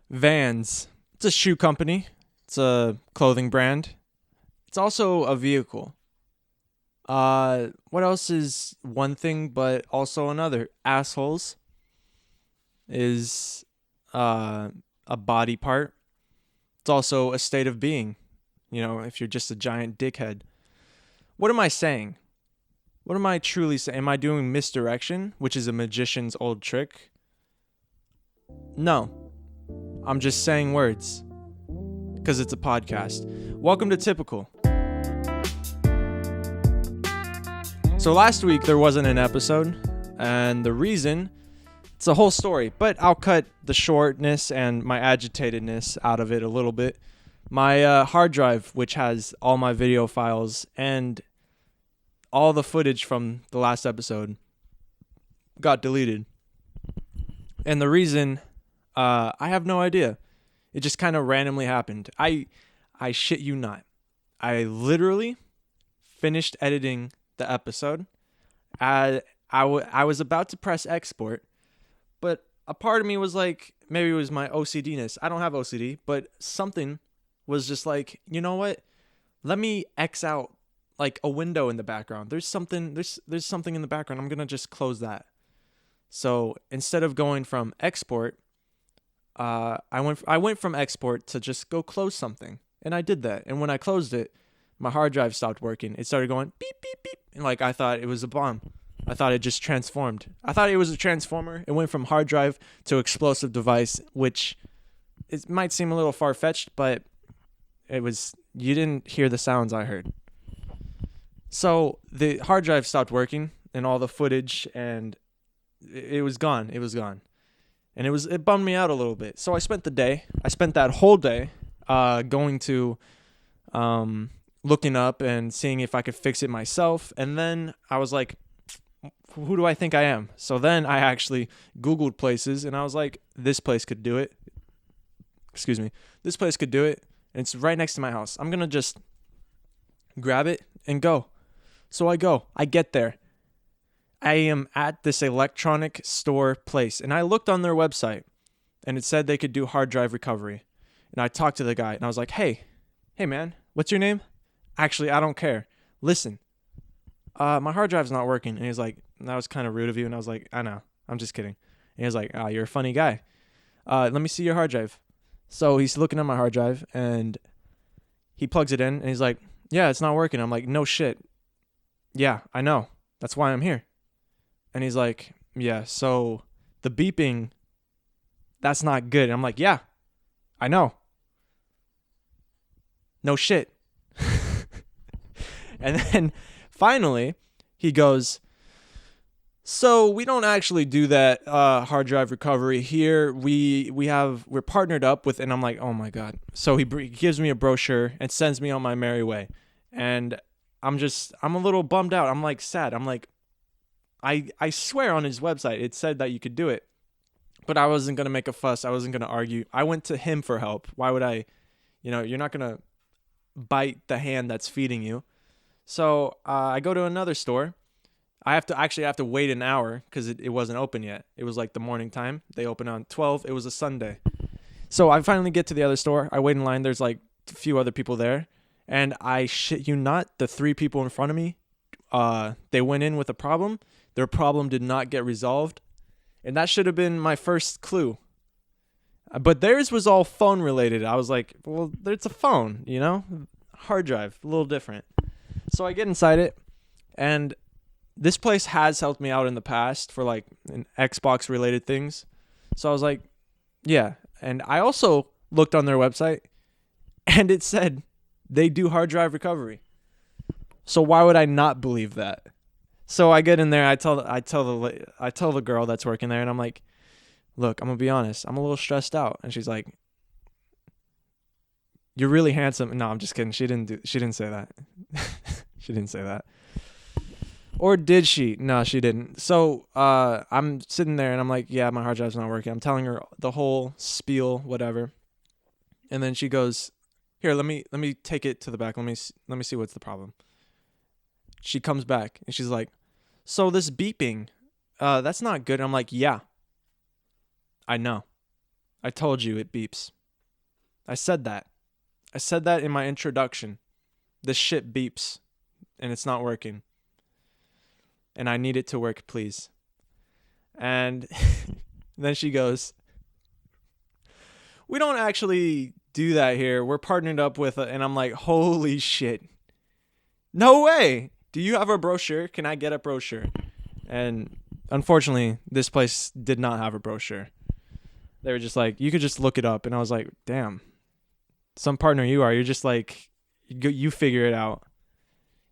Vans. It's a shoe company. It's a clothing brand. It's also a vehicle. What else is one thing but also another? Assholes is a body part. It's also a state of being. If you're just a giant dickhead. What am I saying? What am I truly saying? Am I doing misdirection, which is a magician's old trick? No. I'm just saying words. Because it's a podcast. Welcome to Typical. So last week there wasn't an episode, and the reason, it's a whole story, but I'll cut the shortness and my agitatedness out of it a little bit. My hard drive, which has all my video files and all the footage from the last episode, got deleted. And the reason, I have no idea. It just kind of randomly happened. I shit you not. I literally finished editing the episode. I was about to press export, but a part of me was like, maybe it was my OCD-ness. I don't have OCD, but something was just like, you know what? Let me X out like a window in the background. There's something in the background. I'm gonna just close that. So instead of going from export, I went from export to just go close something, and I did that. And when I closed it, my hard drive stopped working. It started going beep beep beep, and like I thought it was a bomb. I thought it just transformed. I thought it was a transformer. It went from hard drive to explosive device, which it might seem a little far fetched, but it was. You didn't hear the sounds I heard. So the hard drive stopped working, and all the footage, and it was gone. It was gone. And it bummed me out a little bit. So I spent that whole day going to looking up and seeing if I could fix it myself. And then I was like, who do I think I am? So then I actually Googled places, and I was like, this place could do it. Excuse me. This place could do it. And it's right next to my house. I'm going to just grab it and go. So I go. I get there. I am at this electronic store place, and I looked on their website, and it said they could do hard drive recovery. And I talked to the guy, and I was like, hey man, what's your name? Actually, I don't care. Listen, my hard drive's not working. And he's like, that was kind of rude of you. And I was like, I know, I'm just kidding. And he was like, you're a funny guy. Let me see your hard drive. So he's looking at my hard drive, and he plugs it in, and he's like, yeah, it's not working. I'm like, no shit. Yeah, I know. That's why I'm here. And he's like, yeah, so the beeping, that's not good. And I'm like, yeah, I know. No shit. And then finally he goes, so we don't actually do that hard drive recovery here. We're partnered up with, and I'm like, oh my God. So he gives me a brochure and sends me on my merry way. And I'm a little bummed out. I'm like sad. I'm like, I swear on his website it said that you could do it, but I wasn't going to make a fuss. I wasn't going to argue. I went to him for help. Why would I, you're not going to bite the hand that's feeding you. So I go to another store. I have to wait an hour because it wasn't open yet. It was like the morning time. They open on 12. It was a Sunday. So I finally get to the other store. I wait in line. There's like a few other people there. And I shit you not, the three people in front of me, they went in with a problem. Their problem did not get resolved. And that should have been my first clue. But theirs was all phone related. I was like, well, it's a phone, hard drive, a little different. So I get inside it, and this place has helped me out in the past for like an Xbox related things. So I was like, yeah. And I also looked on their website, and it said they do hard drive recovery. So why would I not believe that? So I get in there, I tell the girl that's working there, and I'm like, look, I'm gonna be honest, I'm a little stressed out. And she's like, you're really handsome. No, I'm just kidding. She didn't say that. She didn't say that. Or did she? No, she didn't. So I'm sitting there, and I'm like, yeah, my hard drive's not working. I'm telling her the whole spiel, whatever. And then she goes, here, let me take it to the back. Let me see what's the problem. She comes back, and she's like, so this beeping, that's not good. And I'm like, yeah, I know. I told you it beeps. I said that. I said that in my introduction. This shit beeps and it's not working. And I need it to work, please. And then she goes, we don't actually do that here. We're partnered up with and I'm like, holy shit. No way. Do you have a brochure? Can I get a brochure? And unfortunately, this place did not have a brochure. They were just like, you could just look it up. And I was like, damn, some partner you are. You're just like, you figure it out.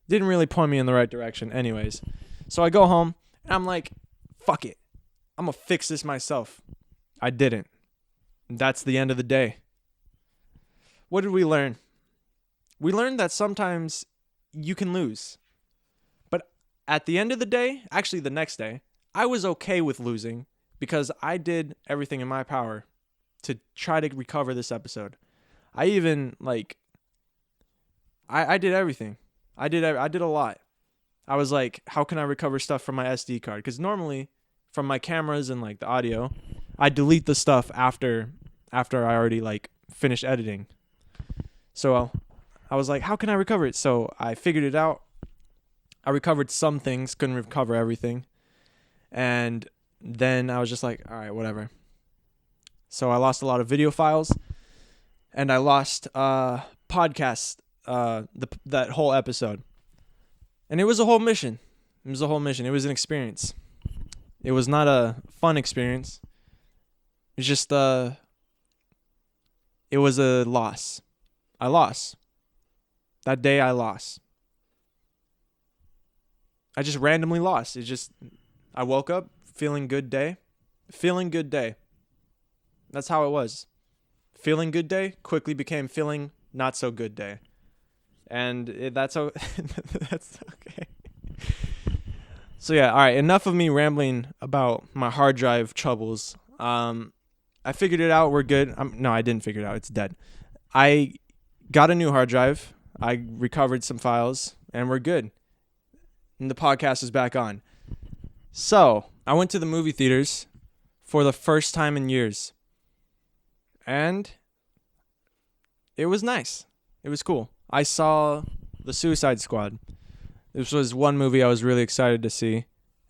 Didn't really point me in the right direction. Anyways, so I go home and I'm like, fuck it. I'm going to fix this myself. I didn't. That's the end of the day. What did we learn? We learned that sometimes you can lose. But at the end of the day, actually the next day, I was okay with losing because I did everything in my power to try to recover this episode. I even I did everything. I did a lot. I was like, how can I recover stuff from my SD card? Because normally from my cameras and like the audio, I delete the stuff after I already like finished editing. So I was like, how can I recover it? So I figured it out. I recovered some things, couldn't recover everything. And then I was just like, all right, whatever. So I lost a lot of video files and I lost podcast, that whole episode. And it was a whole mission. It was an experience. It was not a fun experience. It's just it was a loss. I lost. That day I lost. I just randomly lost. I woke up feeling good day. That's how it was. Feeling good day quickly became feeling not so good day. And that's okay. So yeah, all right, enough of me rambling about my hard drive troubles. I figured it out. We're good. No, I didn't figure it out. It's dead. I got a new hard drive. I recovered some files, and we're good. And the podcast is back on. So I went to the movie theaters for the first time in years. And it was nice. It was cool. I saw The Suicide Squad. This was one movie I was really excited to see,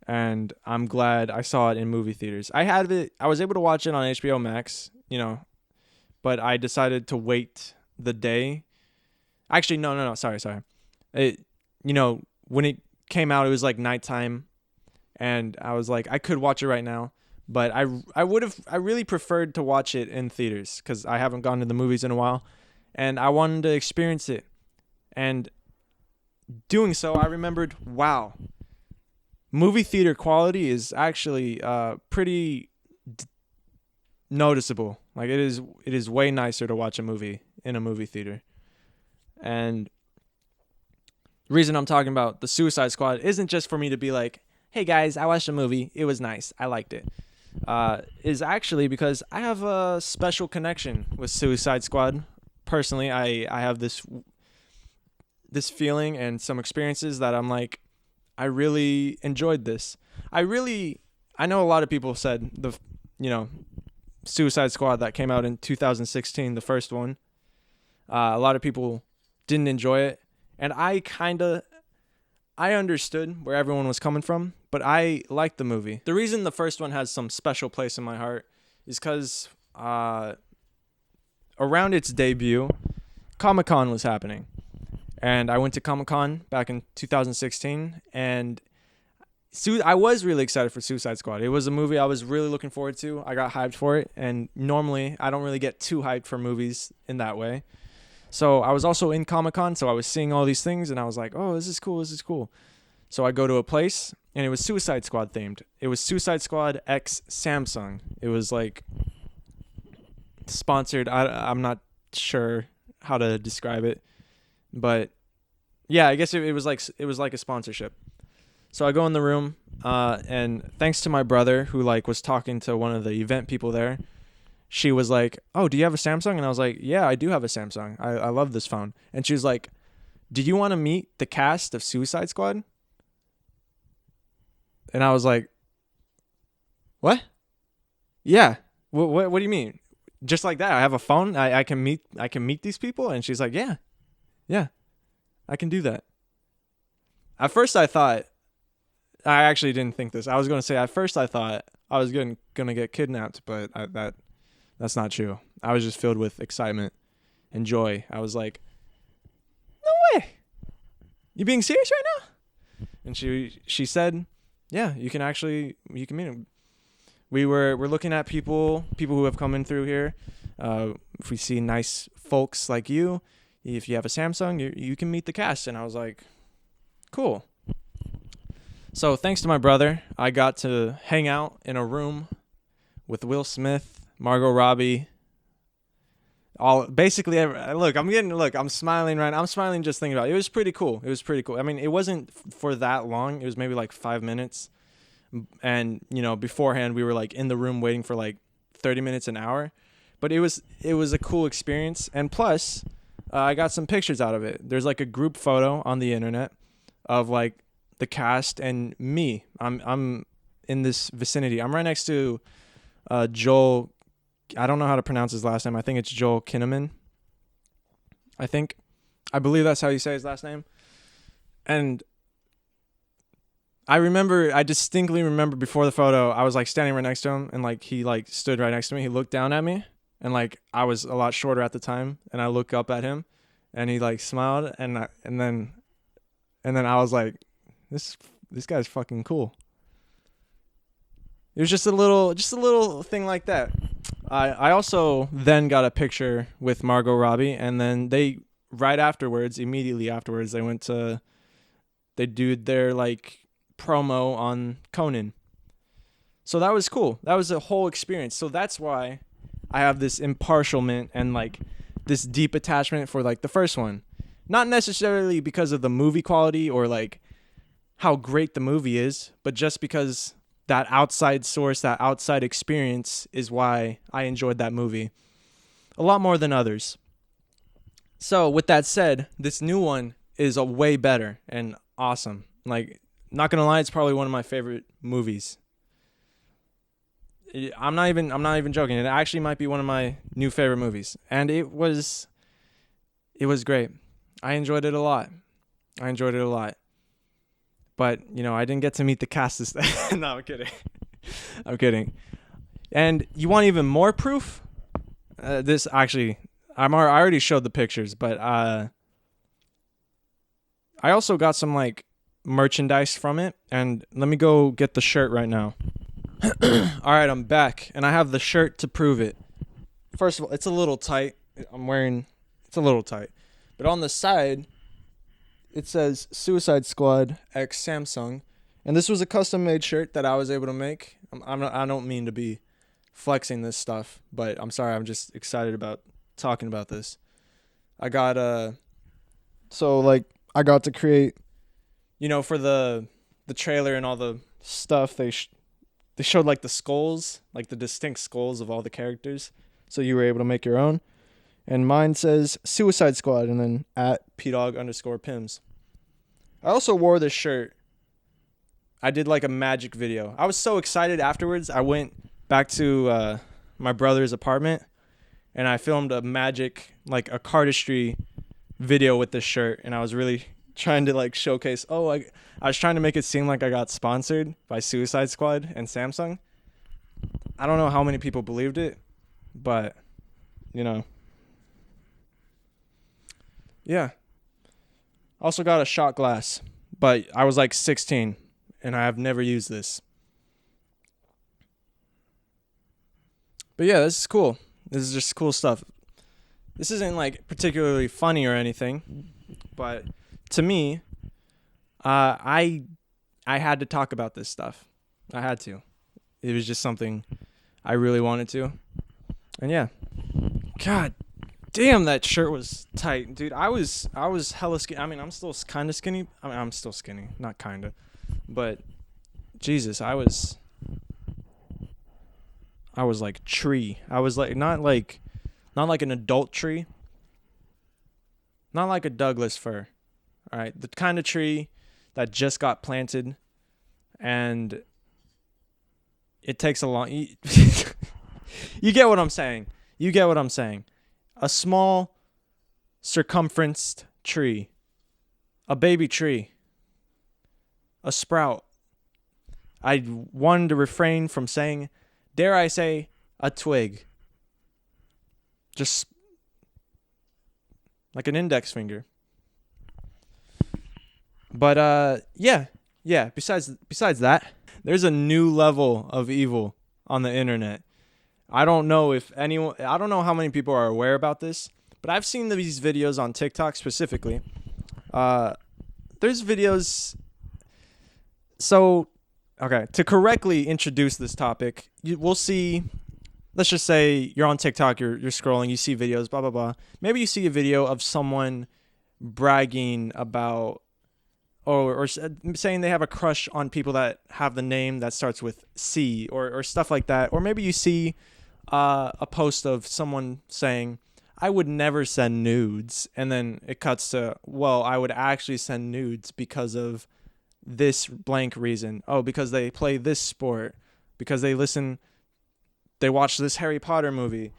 and I'm glad I saw it in movie theaters. I was able to watch it on HBO Max, but I decided to wait the day. Actually, no, sorry. When it came out, it was like nighttime, and I was like, I could watch it right now, but I really preferred to watch it in theaters because I haven't gone to the movies in a while, and I wanted to experience it. And doing so, I remembered, wow, movie theater quality is actually pretty noticeable. Like it is way nicer to watch a movie in a movie theater. And the reason I'm talking about The Suicide Squad isn't just for me to be like, hey guys, I watched a movie, it was nice, I liked it. Is actually because I have a special connection with Suicide Squad. Personally, I have this feeling and some experiences that I'm like, I really enjoyed this. I know a lot of people said Suicide Squad that came out in 2016, the first one. A lot of people didn't enjoy it. And I understood where everyone was coming from, but I liked the movie. The reason the first one has some special place in my heart is because around its debut, Comic-Con was happening. And I went to Comic-Con back in 2016, and I was really excited for Suicide Squad. It was a movie I was really looking forward to. I got hyped for it, and normally I don't really get too hyped for movies in that way. So I was also in Comic-Con, so I was seeing all these things, and I was like, oh, this is cool. So I go to a place, and it was Suicide Squad themed. It was Suicide Squad X Samsung. It was like sponsored. I'm not sure how to describe it. But yeah, I guess it was like a sponsorship. So I go in the room, and thanks to my brother who was talking to one of the event people there, she was like, "Oh, do you have a Samsung?" And I was like, "Yeah, I do have a Samsung. I love this phone." And she was like, "Do you want to meet the cast of Suicide Squad?" And I was like, "What? Yeah. What do you mean? just like that. I have a phone. I can meet these people. And she's like, yeah, I can do that. At first I thought, I actually didn't think this. I was going to say, at first I thought I was going to get kidnapped, but that's not true. I was just filled with excitement and joy. I was like, no way. You being serious right now? And she said, yeah, you can meet him. We're looking at people who have come in through here. If we see nice folks like you, if you have a Samsung, you can meet the cast. And I was like, cool. So thanks to my brother, I got to hang out in a room with Will Smith, Margot Robbie, basically. I'm smiling right now. I'm smiling just thinking about it. It was pretty cool. I mean, it wasn't for that long. It was maybe like 5 minutes. And, beforehand we were like in the room waiting for like 30 minutes, an hour. But it was a cool experience. And plus, I got some pictures out of it. There's like a group photo on the internet of like the cast and me. I'm in this vicinity. I'm right next to Joel. I don't know how to pronounce his last name. I think it's Joel Kinnaman. I believe that's how you say his last name. And I distinctly remember before the photo, I was like standing right next to him, and like he like stood right next to me. He looked down at me, and like I was a lot shorter at the time, and I look up at him, and he like smiled, and then I was like, this guy's fucking cool. It was just a little thing like that. I also then got a picture with Margot Robbie, and then immediately afterwards, they did their like promo on Conan. So that was cool. That was a whole experience. So that's why I have this impartialment and like this deep attachment for like the first one. Not necessarily because of the movie quality or like how great the movie is, but just because that outside source, that outside experience is why I enjoyed that movie a lot more than others. So with that said, this new one is a way better and awesome. Like, not gonna lie, it's probably one of my favorite movies. I'm not even joking. It actually might be one of my new favorite movies, and it was great. I enjoyed it a lot. But I didn't get to meet the cast this time. No, I'm kidding. And you want even more proof? This actually, I already showed the pictures, but I also got some like merchandise from it, and let me go get the shirt right now. All right, I'm back, and I have the shirt to prove it. First of all, it's a little tight. It's a little tight, but on the side, it says Suicide Squad X Samsung, and this was a custom-made shirt that I was able to make. I don't mean to be flexing this stuff, but I'm sorry. I'm just excited about talking about this. I got I got to create, for the trailer and all the stuff, they showed like the skulls, like the distinct skulls of all the characters. So you were able to make your own. And mine says Suicide Squad and then @pdog_pims. I also wore this shirt. I did like a magic video. I was so excited afterwards. I went back to my brother's apartment and I filmed a magic, like a cardistry video with this shirt. And I was really trying to like showcase, I was trying to make it seem like I got sponsored by Suicide Squad and Samsung. I don't know how many people believed it, but yeah. Also got a shot glass, but I was like 16 and I have never used this. But yeah, this is cool. This is just cool stuff. This isn't like particularly funny or anything, but to me, I had to talk about this stuff. I had to. It was just something I really wanted to. And yeah. God damn, that shirt was tight, dude. I was hella skinny. I mean, I'm still kind of skinny. I mean, I'm still skinny, not kind of. But Jesus, I was like tree. I was like not like an adult tree. Not like a Douglas fir. All right, the kind of tree that just got planted, and it takes a long. You get what I'm saying. You get what I'm saying. A small circumferenced tree, a baby tree, a sprout. I wanted to refrain from saying, dare I say, a twig. Just like an index finger. But yeah. Besides that, there's a new level of evil on the internet. I don't know how many people are aware about this, but I've seen these videos on TikTok specifically. There's videos. So, okay, to correctly introduce this topic, we'll see. Let's just say you're on TikTok, you're scrolling, you see videos, blah, blah, blah. Maybe you see a video of someone bragging about or saying they have a crush on people that have the name that starts with C or stuff like that. Or maybe you see a post of someone saying, I would never send nudes. And then it cuts to, well, I would actually send nudes because of this blank reason. Oh, because they play this sport, because they watch this Harry Potter movie,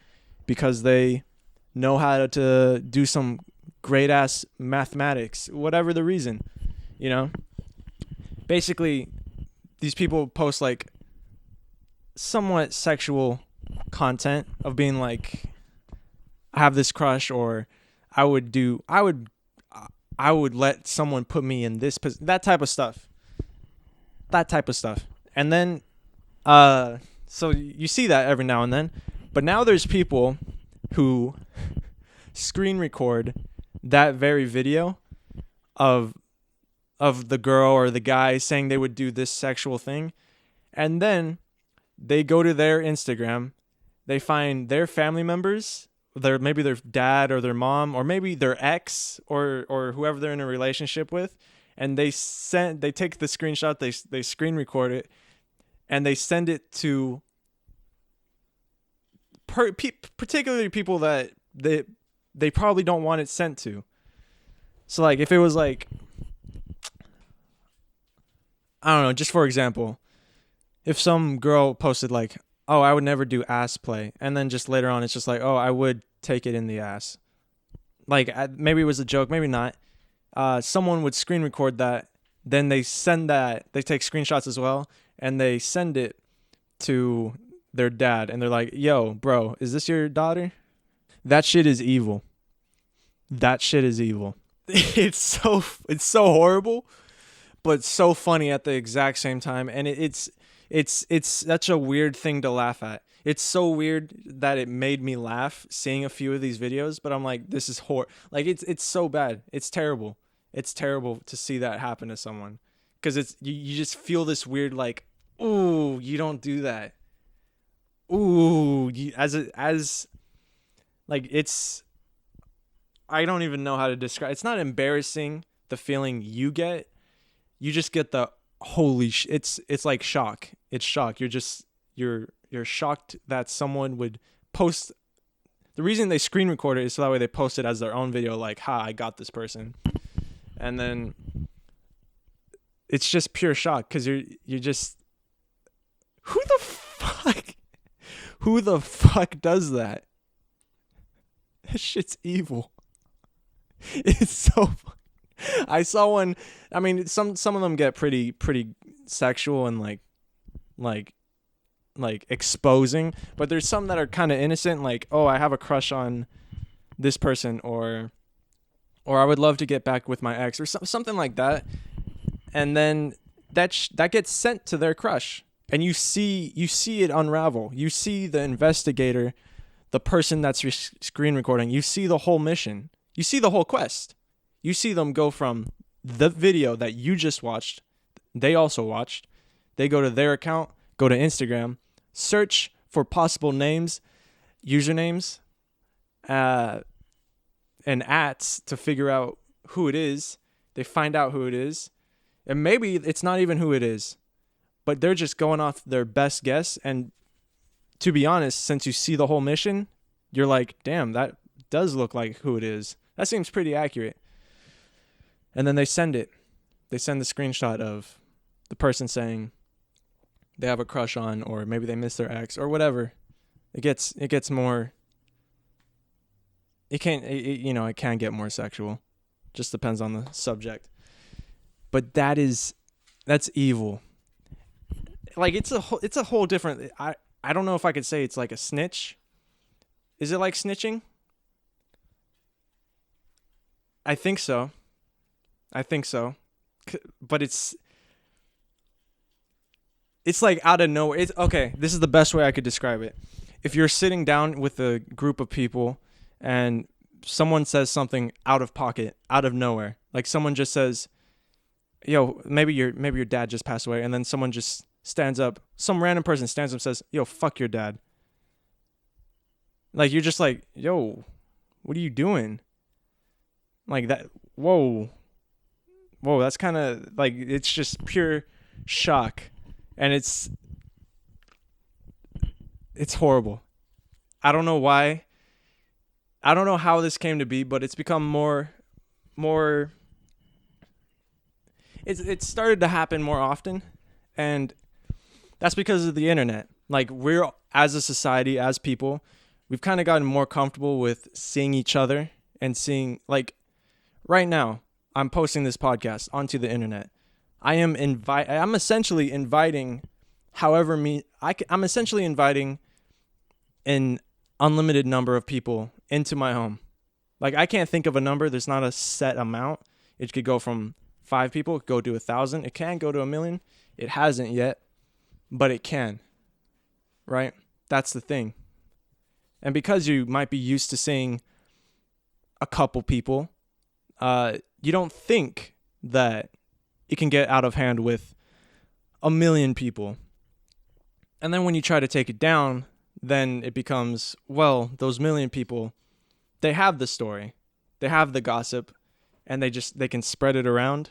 because they know how to do some great ass mathematics, whatever the reason, you know? Basically, these people post like somewhat sexual content of being like, I have this crush, or I would let someone put me in this position, that type of stuff. And then, so you see that every now and then, but now there's people who screen record that very video of the girl or the guy saying they would do this sexual thing, and then they go to their Instagram, they find their family members, maybe their dad or their mom, or maybe their ex or whoever they're in a relationship with, and they take the screenshot, they screen record it, and they send it to particularly people that they probably don't want it sent to. So like if it was like, I don't know, just for example, if some girl posted like, oh, I would never do ass play, and then just later on it's just like, oh, I would take it in the ass. Like maybe it was a joke, maybe not. Someone would screen record that, then they send that, they take screenshots as well, and they send it to their dad, and they're like, yo, bro, is this your daughter? That shit is evil. It's so horrible, but so funny at the exact same time, and it's such a weird thing to laugh at. It's so weird that it made me laugh seeing a few of these videos, but I'm like, this is like it's so bad. It's terrible. It's terrible to see that happen to someone, because it's you just feel this weird like, ooh, you don't do that. Ooh, I don't even know how to describe. It's not embarrassing, the feeling you get. You just get the holy it's like shock. It's shock. You're shocked that someone would post. The reason they screen record it is so that way they post it as their own video, like, ha, I got this person. And then it's just pure shock, because you're just, who the fuck does that? That shit's evil. It's so funny. I saw one. I mean, some of them get pretty sexual and like exposing, but there's some that are kind of innocent, like, oh, I have a crush on this person, or I would love to get back with my ex, or something like that. And then that gets sent to their crush, and you see it unravel. You see the investigator, the person that's screen recording. You see the whole mission. You see the whole quest. You see them go from the video that you just watched, they also watched. They go to their account, go to Instagram, search for possible names, usernames, and ats to figure out who it is. They find out who it is. And maybe it's not even who it is, but they're just going off their best guess. And to be honest, since you see the whole mission, you're like, damn, that does look like who it is. That seems pretty accurate. And then they send it. They send the screenshot of the person saying they have a crush on, or maybe they miss their ex, or whatever. It gets more it can get more sexual. Just depends on the subject. But that's evil. Like it's a whole different. I don't know if I could say it's like a snitch. Is it like snitching? I think so. But it's like out of nowhere. It's okay. This is the best way I could describe it. If you're sitting down with a group of people and someone says something out of pocket, out of nowhere, like someone just says, "Yo, maybe your dad just passed away," and then someone just stands up, some random person stands up and says, "Yo, fuck your dad." Like you're just like, "Yo, what are you doing?" Like that. Whoa, that's kind of like, it's just pure shock, and it's horrible. I don't know why. I don't know how this came to be, but it's become more. It started to happen more often, and that's because of the internet. Like we're, as a society, as people, we've kind of gotten more comfortable with seeing each other and seeing, like, right now, I'm posting this podcast onto the internet. I'm essentially inviting, I'm essentially inviting an unlimited number of people into my home. Like I can't think of a number. There's not a set amount. It could go from 5 people, go to 1,000. It can go to 1,000,000. It hasn't yet, but it can. Right? That's the thing. And because you might be used to seeing a couple people, you don't think that it can get out of hand with 1,000,000 people. And then when you try to take it down, then it becomes, well, those 1,000,000 people, they have the story, they have the gossip, and they can spread it around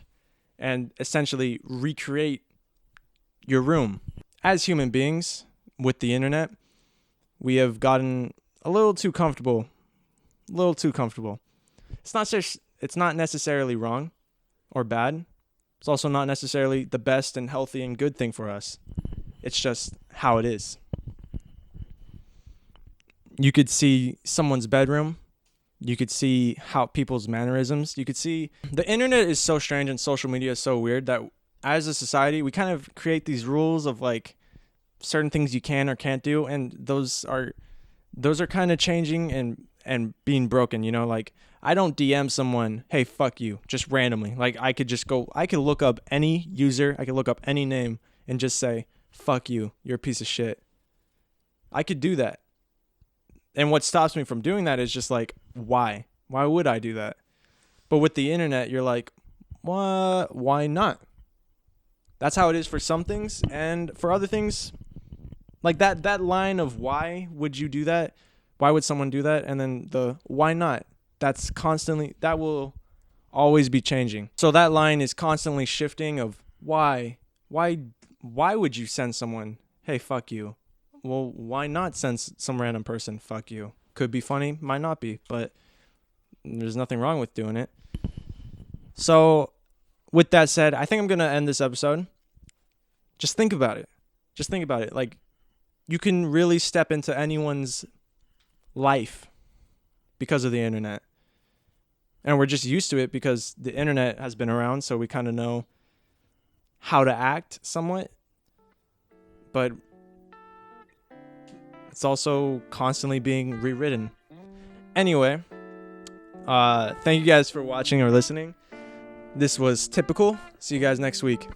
and essentially recreate your room. As human beings with the internet, we have gotten a little too comfortable. It's not necessarily wrong or bad. It's also not necessarily the best and healthy and good thing for us. It's just how it is. You could see someone's bedroom. You could see how people's mannerisms. You could see the internet is so strange and social media is so weird that as a society, we kind of create these rules of like certain things you can or can't do, and those are kind of changing and being broken, you know? Like I don't DM someone, "Hey, fuck you," just randomly. Like I could look up any user, I could look up any name and just say, "Fuck you, you're a piece of shit." I could do that. And what stops me from doing that is just like, why? Why would I do that? But with the internet, you're like, what? Why not? That's how it is for some things, and for other things, like that line of why would you do that? Why would someone do that? And then the why not? That will always be changing. So that line is constantly shifting of why would you send someone, "Hey, fuck you"? Well, why not send some random person, "Fuck you"? Could be funny, might not be, but there's nothing wrong with doing it. So with that said, I think I'm going to end this episode. Just think about it. Like, you can really step into anyone's life because of the internet. And we're just used to it because the internet has been around, so we kind of know how to act somewhat. But it's also constantly being rewritten. Anyway, thank you guys for watching or listening. This was Typical. See you guys next week.